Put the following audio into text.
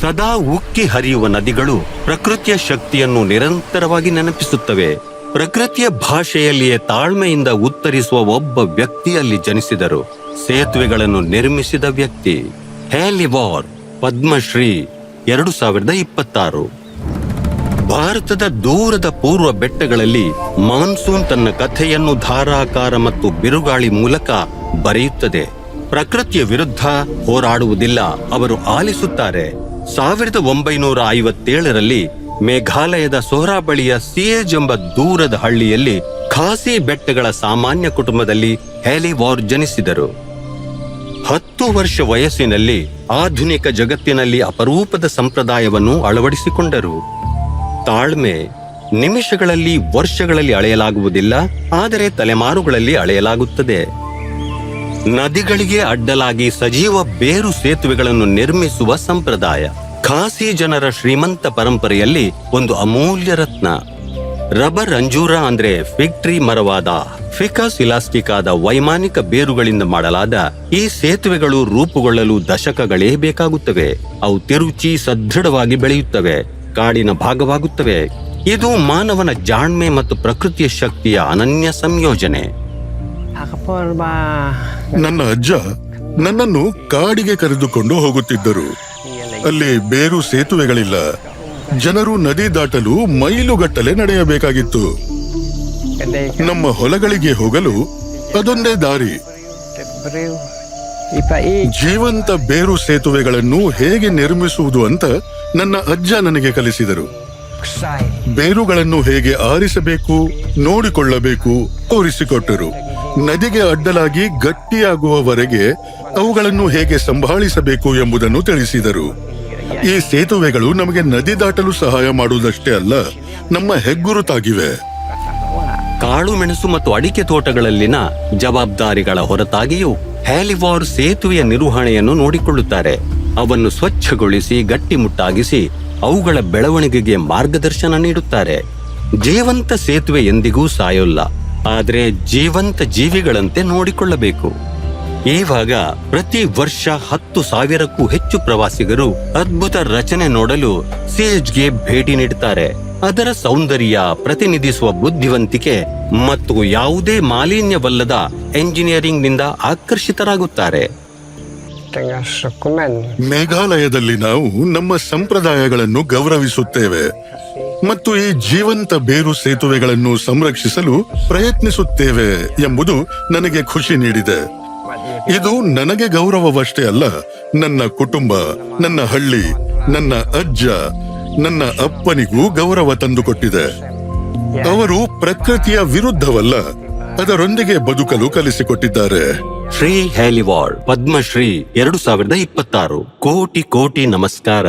ಸದಾ ಉಕ್ಕಿ ಹರಿಯುವ ನದಿಗಳು ಪ್ರಕೃತಿಯ ಶಕ್ತಿಯನ್ನು ನಿರಂತರವಾಗಿ ನೆನಪಿಸುತ್ತವೆ. ಪ್ರಕೃತಿಯ ಭಾಷೆಯಲ್ಲಿಯೇ ತಾಳ್ಮೆಯಿಂದ ಉತ್ತರಿಸುವ ಒಬ್ಬ ವ್ಯಕ್ತಿಯಲ್ಲಿ ಜನಿಸಿದರು. ಸೇತುವೆಗಳನ್ನು ನಿರ್ಮಿಸಿದ ವ್ಯಕ್ತಿ ಹ್ಯಾಲಿ ವಾರ್, ಪದ್ಮಶ್ರೀ 2026. ಭಾರತದ ದೂರದ ಪೂರ್ವ ಬೆಟ್ಟಗಳಲ್ಲಿ ಮಾನ್ಸೂನ್ ತನ್ನ ಕಥೆಯನ್ನು ಧಾರಾಕಾರ ಮತ್ತು ಬಿರುಗಾಳಿ ಮೂಲಕ ಬರೆಯುತ್ತದೆ. ಪ್ರಕೃತಿಯ ವಿರುದ್ಧ ಹೋರಾಡುವುದಿಲ್ಲ, ಅವರು ಆಲಿಸುತ್ತಾರೆ. 1957ರಲ್ಲಿ ಮೇಘಾಲಯದ ಸೋಹ್ರಾ ಬಳಿಯ ಸಿಯೇಜ್ ಎಂಬ ದೂರದ ಹಳ್ಳಿಯಲ್ಲಿ ಖಾಸಿ ಬೆಟ್ಟಗಳ ಸಾಮಾನ್ಯ ಕುಟುಂಬದಲ್ಲಿ ಹ್ಯಾಲಿ ವಾರ್ ಜನಿಸಿದರು. 10 ವರ್ಷ ವಯಸ್ಸಿನಲ್ಲಿ ಆಧುನಿಕ ಜಗತ್ತಿನಲ್ಲಿ ಅಪರೂಪದ ಸಂಪ್ರದಾಯವನ್ನು ಅಳವಡಿಸಿಕೊಂಡರು. ತಾಳ್ಮೆ ನಿಮಿಷಗಳಲ್ಲಿ, ವರ್ಷಗಳಲ್ಲಿ ಅಳೆಯಲಾಗುವುದಿಲ್ಲ, ಆದರೆ ತಲೆಮಾರುಗಳಲ್ಲಿ ಅಳೆಯಲಾಗುತ್ತದೆ. ನದಿಗಳಿಗೆ ಅಡ್ಡಲಾಗಿ ಸಜೀವ ಬೇರು ಸೇತುವೆಗಳನ್ನು ನಿರ್ಮಿಸುವ ಸಂಪ್ರದಾಯ ಖಾಸಿ ಜನರ ಶ್ರೀಮಂತ ಪರಂಪರೆಯಲ್ಲಿ ಒಂದು ಅಮೂಲ್ಯ ರತ್ನ. ರಬ್ಬರ್ ಅಂಜೂರ ಅಂದ್ರೆ ಫಿಗ್ ಟ್ರೀ ಮರವಾದ ಫಿಕಸ್ ಇಲಾಸ್ಟಿಕಾದ ವೈಮಾನಿಕ ಬೇರುಗಳಿಂದ ಮಾಡಲಾದ ಈ ಸೇತುವೆಗಳು ರೂಪುಗೊಳ್ಳಲು ದಶಕಗಳೇ ಬೇಕಾಗುತ್ತವೆ. ಅವು ತಿರುಚಿ ಸದೃಢವಾಗಿ ಬೆಳೆಯುತ್ತವೆ, ಕಾಡಿನ ಭಾಗವಾಗುತ್ತವೆ. ಇದು ಮಾನವನ ಜಾಣ್ಮೆ ಮತ್ತು ಪ್ರಕೃತಿಯ ಶಕ್ತಿಯ ಅನನ್ಯ ಸಂಯೋಜನೆ. ನನ್ನ ಅಜ್ಜ ನನ್ನನ್ನು ಕಾಡಿಗೆ ಕರೆದುಕೊಂಡು ಹೋಗುತ್ತಿದ್ದರು. ಅಲ್ಲಿ ಬೇರು ಸೇತುವೆಗಳಿಲ್ಲ. ಜನರು ನದಿ ದಾಟಲು ಮೈಲುಗಟ್ಟಲೆ ನಡೆಯಬೇಕಾಗಿತ್ತು. ನಮ್ಮ ಹೊಲಗಳಿಗೆ ಹೋಗಲು ಅದೊಂದೇ ದಾರಿ. ಜೀವಂತ ಬೇರು ಸೇತುವೆಗಳನ್ನು ಹೇಗೆ ನಿರ್ಮಿಸುವುದು ಅಂತ ನನ್ನ ಅಜ್ಜ ನನಗೆ ಕಲಿಸಿದರು. ಬೇರುಗಳನ್ನು ಹೇಗೆ ಆರಿಸಬೇಕು, ನೋಡಿಕೊಳ್ಳಬೇಕು ತೋರಿಸಿಕೊಟ್ಟರು. ನದಿಗೆ ಅಡ್ಡಲಾಗಿ ಗಟ್ಟಿಯಾಗುವವರೆಗೆ ಅವುಗಳನ್ನು ಹೇಗೆ ಸಂಭಾಳಿಸಬೇಕು ಎಂಬುದನ್ನು ತಿಳಿಸಿದರು. ಈ ಸೇತುವೆಗಳು ನಮಗೆ ನದಿ ದಾಟಲು ಸಹಾಯ ಮಾಡುವುದಷ್ಟೇ ಅಲ್ಲ, ನಮ್ಮ ಹೆಗ್ಗುರುತಾಗಿವೆ. ಕಾಳು ಮೆಣಸು ಮತ್ತು ಅಡಿಕೆ ತೋಟಗಳಲ್ಲಿನ ಜವಾಬ್ದಾರಿಗಳ ಹೊರತಾಗಿಯೂ ಹ್ಯಾಲಿ ವಾರ್ ಸೇತುವೆಯ ನಿರ್ವಹಣೆಯನ್ನು ನೋಡಿಕೊಳ್ಳುತ್ತಾರೆ. ಅವನ್ನು ಸ್ವಚ್ಛಗೊಳಿಸಿ ಗಟ್ಟಿಮುಟ್ಟಾಗಿಸಿ ಅವುಗಳ ಬೆಳವಣಿಗೆಗೆ ಮಾರ್ಗದರ್ಶನ ನೀಡುತ್ತಾರೆ. ಜೀವಂತ ಸೇತುವೆ ಎಂದಿಗೂ ಸಾಯೋಲ್ಲ, ಆದರೆ ಜೀವಂತ ಜೀವಿಗಳಂತೆ ನೋಡಿಕೊಳ್ಳಬೇಕು. ಇವಾಗ ಪ್ರತಿ ವರ್ಷ 10,000ಕ್ಕೂ ಹೆಚ್ಚು ಪ್ರವಾಸಿಗರು ಅದ್ಭುತ ರಚನೆ ನೋಡಲು ಸೇಜ್ಗೆ ಭೇಟಿ ನೀಡುತ್ತಾರೆ. ಅದರ ಸೌಂದರ್ಯ ಪ್ರತಿನಿಧಿಸುವ ಬುದ್ಧಿವಂತಿಕೆ ಮತ್ತು ಯಾವುದೇ ಮಾಲಿನ್ಯವಲ್ಲದ ಎಂಜಿನಿಯರಿಂಗ್ ನಿಂದ ಆಕರ್ಷಿತರಾಗುತ್ತಾರೆ. ಮೇಘಾಲಯದಲ್ಲಿ ನಾವು ನಮ್ಮ ಸಂಪ್ರದಾಯಗಳನ್ನು ಗೌರವಿಸುತ್ತೇವೆ ಮತ್ತು ಈ ಜೀವಂತ ಬೇರು ಸೇತುವೆಗಳನ್ನು ಸಂರಕ್ಷಿಸಲು ಪ್ರಯತ್ನಿಸುತ್ತೇವೆ ಎಂಬುದು ನನಗೆ ಖುಷಿ ನೀಡಿದೆ. ಇದು ನನಗೆ ಗೌರವವಷ್ಟೇ ಅಲ್ಲ, ನನ್ನ ಕುಟುಂಬ, ನನ್ನ ಹಳ್ಳಿ, ನನ್ನ ಅಜ್ಜ, ನನ್ನ ಅಪ್ಪನಿಗೂ ಗೌರವ ತಂದುಕೊಟ್ಟಿದೆ. ಅವರು ಪ್ರಕೃತಿಯ ವಿರುದ್ಧವಲ್ಲ, ಅದರೊಂದಿಗೆ ಬದುಕಲು ಕಲಿಸಿಕೊಟ್ಟಿದ್ದಾರೆ. ಶ್ರೀ ಹ್ಯಾಲಿ ವಾರ್, ಪದ್ಮಶ್ರೀ 2026. ಕೋಟಿ ಕೋಟಿ ನಮಸ್ಕಾರ.